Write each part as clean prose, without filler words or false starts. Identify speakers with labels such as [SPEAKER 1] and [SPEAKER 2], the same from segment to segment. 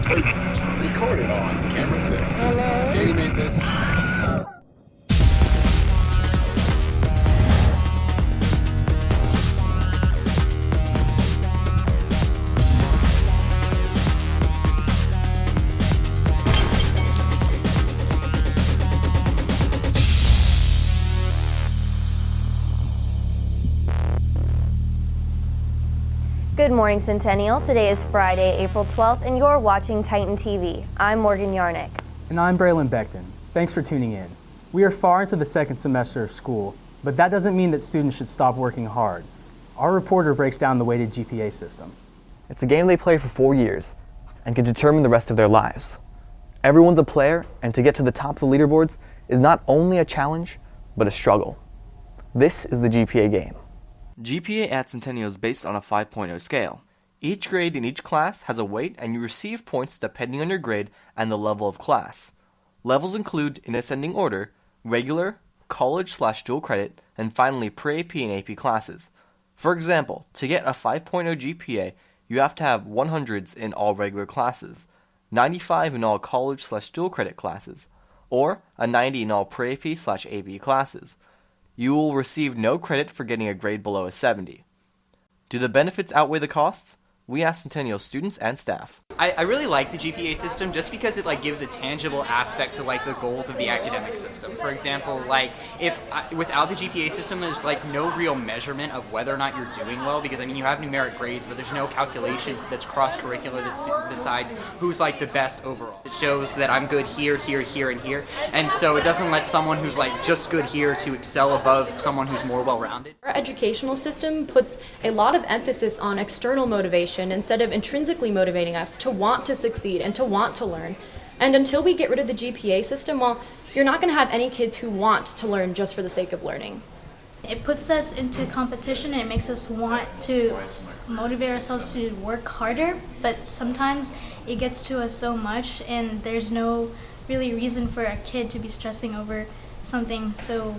[SPEAKER 1] Recorded on camera 6.
[SPEAKER 2] Hello.
[SPEAKER 1] Katie made this.
[SPEAKER 3] Good morning, Centennial. Today is Friday, April 12th, and you're watching Titan TV. I'm Morgan Yarnick.
[SPEAKER 4] And I'm Braylon Beckton. Thanks for tuning in. We are far into the second semester of school, but that doesn't mean that students should stop working hard. Our reporter breaks down the weighted GPA system.
[SPEAKER 5] It's a game they play for 4 years and can determine the rest of their lives. Everyone's a player, and to get to the top of the leaderboards is not only a challenge, but a struggle. This is the GPA game.
[SPEAKER 6] GPA at Centennial is based on a 5.0 scale. Each grade in each class has a weight, and you receive points depending on your grade and the level of class. Levels include, in ascending order, regular, college/dual credit, and finally pre-AP and AP classes. For example, to get a 5.0 GPA, you have to have 100s in all regular classes, 95 in all college/dual credit classes, or a 90 in all pre-AP/AP classes. You will receive no credit for getting a grade below a 70. Do the benefits outweigh the costs? We asked Centennial students and staff.
[SPEAKER 7] I really like the GPA system just because it gives a tangible aspect to the goals of the academic system. For example, without the GPA system, there's no real measurement of whether or not you're doing well, because you have numeric grades, but there's no calculation that's cross-curricular that decides who's the best overall. It shows that I'm good here, here, here, and here, and so it doesn't let someone who's just good here to excel above someone who's more well-rounded.
[SPEAKER 8] Our educational system puts a lot of emphasis on external motivation instead of intrinsically motivating us to want to succeed and to want to learn. And until we get rid of the GPA system, well, you're not going to have any kids who want to learn just for the sake of learning.
[SPEAKER 9] It puts us into competition and it makes us want to motivate ourselves to work harder, but sometimes it gets to us so much and there's no really reason for a kid to be stressing over something so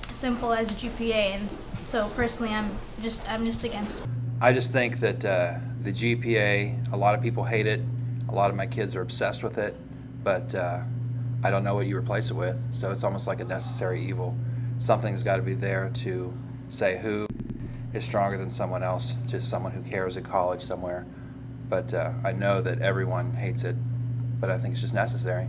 [SPEAKER 9] simple as GPA, and so personally I'm just against it.
[SPEAKER 10] I just think that the GPA, a lot of people hate it. A lot of my kids are obsessed with it, but I don't know what you replace it with. So it's almost like a necessary evil. Something's got to be there to say who is stronger than someone else, to someone who cares at college somewhere. But I know that everyone hates it, but I think it's just necessary.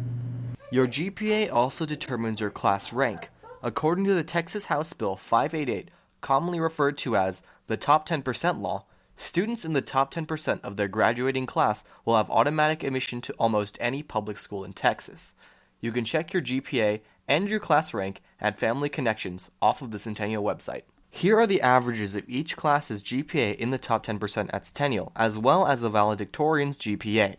[SPEAKER 6] Your GPA also determines your class rank. According to the Texas House Bill 588, commonly referred to as the Top 10% Law, students in the top 10% of their graduating class will have automatic admission to almost any public school in Texas. You can check your GPA and your class rank at Family Connections off of the Centennial website. Here are the averages of each class's GPA in the top 10% at Centennial, as well as the valedictorian's GPA.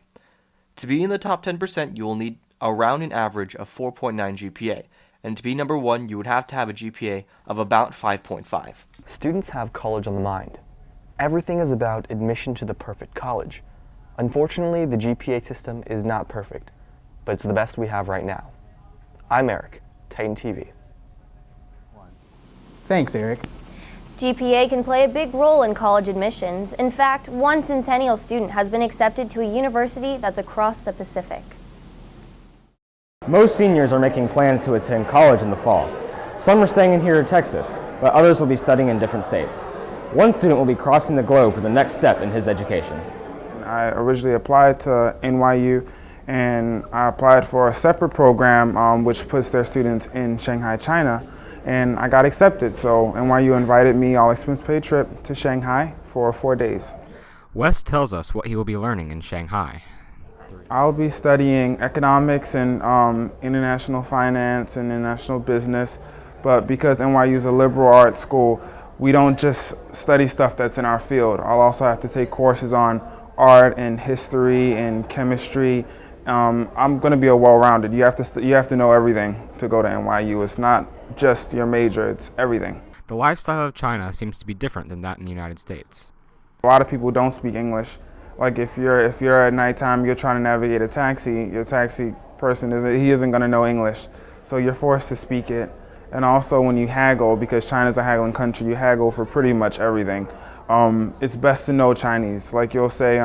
[SPEAKER 6] To be in the top 10%, you will need around an average of 4.9 GPA, and to be number one, you would have to have a GPA of about 5.5.
[SPEAKER 5] Students have college on the mind. Everything is about admission to the perfect college. Unfortunately, the GPA system is not perfect, but it's the best we have right now. I'm Eric, Titan TV.
[SPEAKER 4] Thanks, Eric.
[SPEAKER 3] GPA can play a big role in college admissions. In fact, one Centennial student has been accepted to a university that's across the Pacific.
[SPEAKER 11] Most seniors are making plans to attend college in the fall. Some are staying in here in Texas, but others will be studying in different states. One student will be crossing the globe for the next step in his education.
[SPEAKER 2] I originally applied to NYU, and I applied for a separate program which puts their students in Shanghai, China, and I got accepted. So NYU invited me, all expense paid trip to Shanghai for 4 days.
[SPEAKER 12] Wes tells us what he will be learning in Shanghai.
[SPEAKER 2] I'll be studying economics and international finance and international business, but because NYU is a liberal arts school, we don't just study stuff that's in our field. I'll also have to take courses on art and history and chemistry. I'm going to be a well-rounded. You have to know everything to go to NYU. It's not just your major, it's everything.
[SPEAKER 12] The lifestyle of China seems to be different than that in the United States.
[SPEAKER 2] A lot of people don't speak English. Like if you're at nighttime, you're trying to navigate a taxi, your taxi person isn't going to know English, so you're forced to speak it. And also when you haggle, because China's a haggling country, you haggle for pretty much everything. It's best to know Chinese. Like you'll say,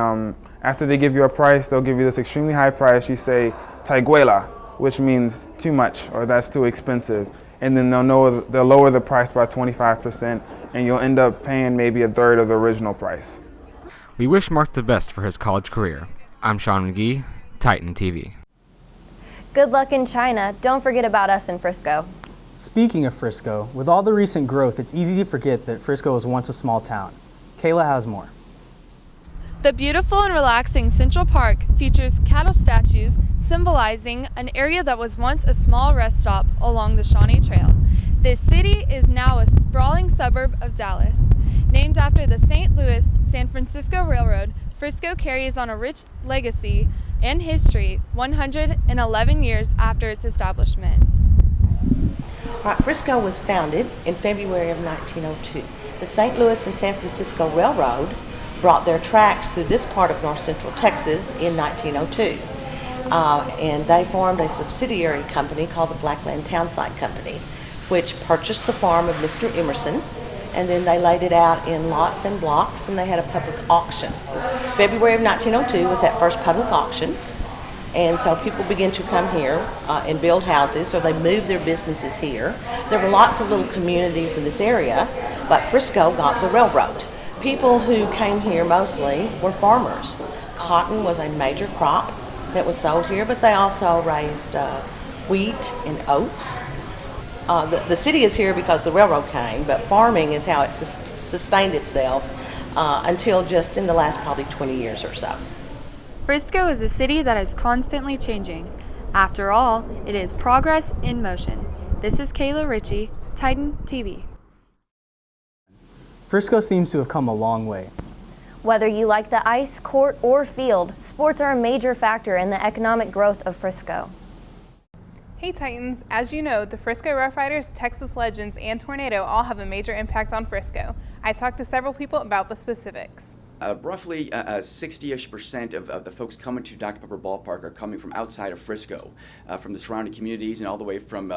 [SPEAKER 2] After they give you a price, they'll give you this extremely high price. You say, taiguela, which means too much or that's too expensive. And then they'll lower the price by 25%, and you'll end up paying maybe a third of the original price.
[SPEAKER 12] We wish Mark the best for his college career. I'm Sean McGee, Titan TV.
[SPEAKER 3] Good luck in China. Don't forget about us in Frisco.
[SPEAKER 4] Speaking of Frisco, with all the recent growth, it's easy to forget that Frisco was once a small town. Kayla has more.
[SPEAKER 1] The beautiful and relaxing Central Park features cattle statues symbolizing an area that was once a small rest stop along the Shawnee Trail. This city is now a sprawling suburb of Dallas. Named after the St. Louis-San Francisco Railroad, Frisco carries on a rich legacy and history 111 years after its establishment.
[SPEAKER 13] Frisco was founded in February of 1902. The St. Louis and San Francisco Railroad brought their tracks through this part of north central Texas in 1902. And they formed a subsidiary company called the Blackland Townsite Company, which purchased the farm of Mr. Emerson, and then they laid it out in lots and blocks, and they had a public auction. February of 1902 was that first public auction, and so people began to come here and build houses, or they moved their businesses here. There were lots of little communities in this area, but Frisco got the railroad. People who came here mostly were farmers. Cotton was a major crop that was sold here, but they also raised wheat and oats. The city is here because the railroad came, but farming is how it sustained itself until just in the last probably 20 years or so.
[SPEAKER 1] Frisco is a city that is constantly changing. After all, it is progress in motion. This is Kayla Ritchie, Titan TV.
[SPEAKER 4] Frisco seems to have come a long way.
[SPEAKER 3] Whether you like the ice, court, or field, sports are a major factor in the economic growth of Frisco.
[SPEAKER 14] Hey Titans, as you know, the Frisco Rough Riders, Texas Legends, and Tornado all have a major impact on Frisco. I talked to several people about the specifics.
[SPEAKER 15] Roughly 60-ish% of the folks coming to Dr. Pepper Ballpark are coming from outside of Frisco, from the surrounding communities and all the way from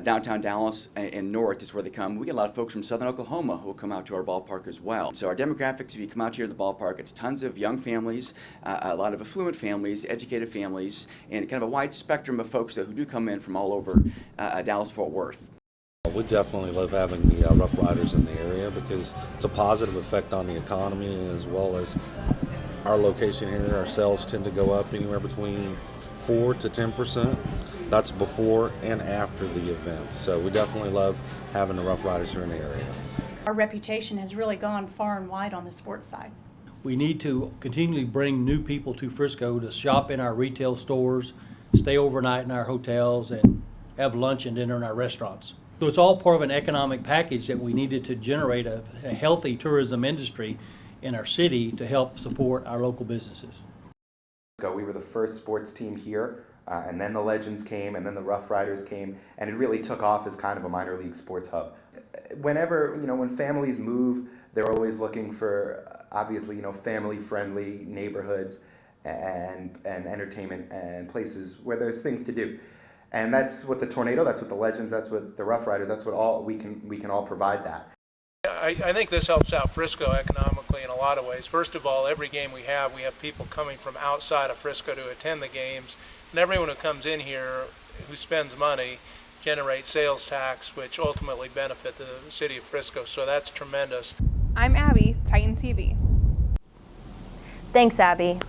[SPEAKER 15] downtown Dallas and north is where they come. We get a lot of folks from southern Oklahoma who will come out to our ballpark as well. So our demographics, if you come out here to the ballpark, it's tons of young families, a lot of affluent families, educated families, and kind of a wide spectrum of folks who do come in from all over Dallas-Fort Worth.
[SPEAKER 16] We definitely love having the Rough Riders in the area because it's a positive effect on the economy, as well as our location here. Our sales tend to go up anywhere between 4 to 10%. That's before and after the event. So we definitely love having the Rough Riders here in the area.
[SPEAKER 17] Our reputation has really gone far and wide on the sports side.
[SPEAKER 18] We need to continually bring new people to Frisco to shop in our retail stores, stay overnight in our hotels, and have lunch and dinner in our restaurants. So it's all part of an economic package that we needed to generate a healthy tourism industry in our city to help support our local businesses.
[SPEAKER 19] So we were the first sports team here, and then the Legends came, and then the Rough Riders came, and it really took off as kind of a minor league sports hub. Whenever, when families move, they're always looking for, obviously, family-friendly neighborhoods and entertainment and places where there's things to do. And that's what the Tornado, that's what the Legends, that's what the Rough Riders, that's what all we can all provide that.
[SPEAKER 20] I think this helps out Frisco economically in a lot of ways. First of all, every game we have people coming from outside of Frisco to attend the games, and everyone who comes in here who spends money generates sales tax, which ultimately benefit the city of Frisco, so that's tremendous.
[SPEAKER 14] I'm Abby, Titan TV.
[SPEAKER 3] Thanks, Abby.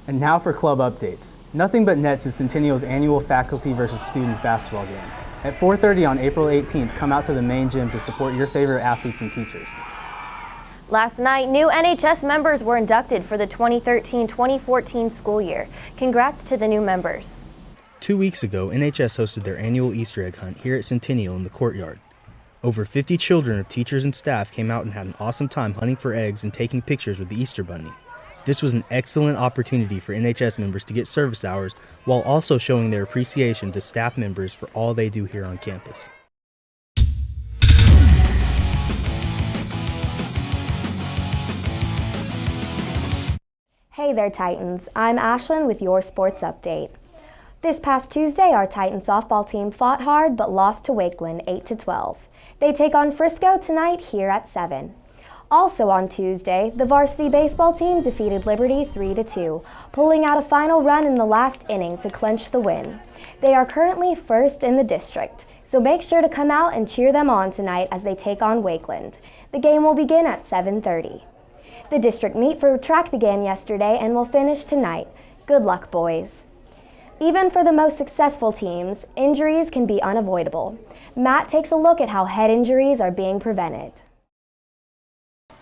[SPEAKER 4] And now for club updates. Nothing But Nets is Centennial's annual faculty versus students basketball game. At 4:30 on April 18th, come out to the main gym to support your favorite athletes and teachers.
[SPEAKER 3] Last night, new NHS members were inducted for the 2013-2014 school year. Congrats to the new members.
[SPEAKER 21] 2 weeks ago, NHS hosted their annual Easter egg hunt here at Centennial in the courtyard. Over 50 children of teachers and staff came out and had an awesome time hunting for eggs and taking pictures with the Easter Bunny. This was an excellent opportunity for NHS members to get service hours while also showing their appreciation to staff members for all they do here on campus.
[SPEAKER 22] Hey there, Titans. I'm Ashlyn with your sports update. This past Tuesday, our Titan softball team fought hard but lost to Wakeland 8-12. They take on Frisco tonight here at 7. Also on Tuesday, the varsity baseball team defeated Liberty 3-2, pulling out a final run in the last inning to clinch the win. They are currently first in the district, so make sure to come out and cheer them on tonight as they take on Wakeland. The game will begin at 7:30. The district meet for track began yesterday and will finish tonight. Good luck, boys. Even for the most successful teams, injuries can be unavoidable. Matt takes a look at how head injuries are being prevented.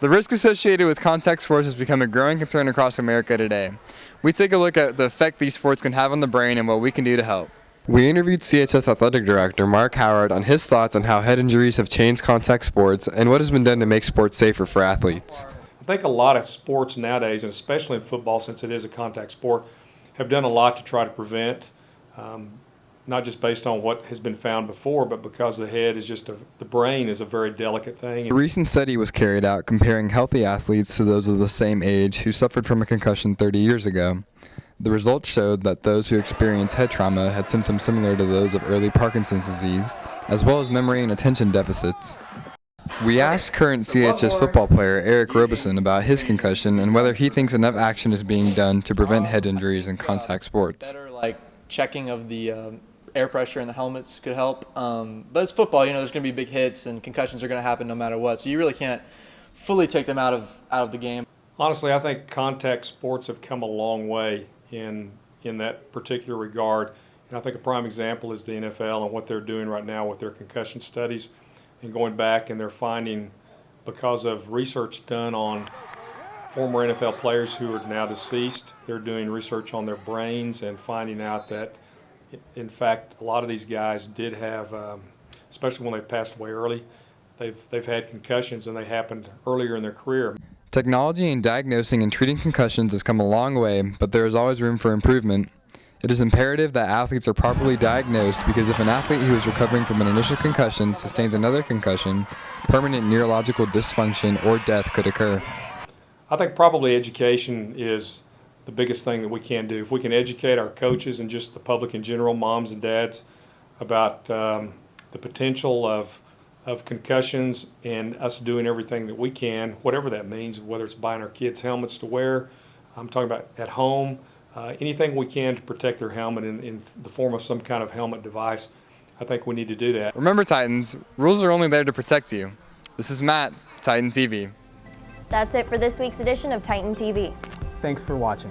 [SPEAKER 7] The risk associated with contact sports has become a growing concern across America today. We take a look at the effect these sports can have on the brain and what we can do to help.
[SPEAKER 8] We interviewed CHS Athletic Director Mark Howard on his thoughts on how head injuries have changed contact sports and what has been done to make sports safer for athletes.
[SPEAKER 23] I think a lot of sports nowadays, and especially in football since it is a contact sport, have done a lot to try to prevent, not just based on what has been found before, but because the head is just the brain is a very delicate thing.
[SPEAKER 8] A recent study was carried out comparing healthy athletes to those of the same age who suffered from a concussion 30 years ago. The results showed that those who experienced head trauma had symptoms similar to those of early Parkinson's disease, as well as memory and attention deficits. We asked current CHS football player Eric Robeson about his concussion and whether he thinks enough action is being done to prevent head injuries in contact sports.
[SPEAKER 24] Better, like checking of the air pressure in the helmets could help. But it's football, you know, there's going to be big hits and concussions are going to happen no matter what. So you really can't fully take them out of the game.
[SPEAKER 23] Honestly, I think contact sports have come a long way in that particular regard. And I think a prime example is the NFL and what they're doing right now with their concussion studies and going back, and they're finding, because of research done on former NFL players who are now deceased, they're doing research on their brains and finding out that in fact a lot of these guys did have, especially when they passed away early, they've had concussions and they happened earlier in their career.
[SPEAKER 8] Technology in diagnosing and treating concussions has come a long way, but there is always room for improvement. It is imperative that athletes are properly diagnosed because if an athlete who is recovering from an initial concussion sustains another concussion, permanent neurological dysfunction or death could occur.
[SPEAKER 23] I think probably education is the biggest thing that we can do. If we can educate our coaches and just the public in general, moms and dads, about the potential of concussions and us doing everything that we can, whatever that means, whether it's buying our kids helmets to wear, I'm talking about at home, anything we can to protect their helmet in the form of some kind of helmet device, I think we need to do that.
[SPEAKER 7] Remember, Titans, rules are only there to protect you. This is Matt, Titan TV.
[SPEAKER 3] That's it for this week's edition of Titan TV.
[SPEAKER 4] Thanks for watching.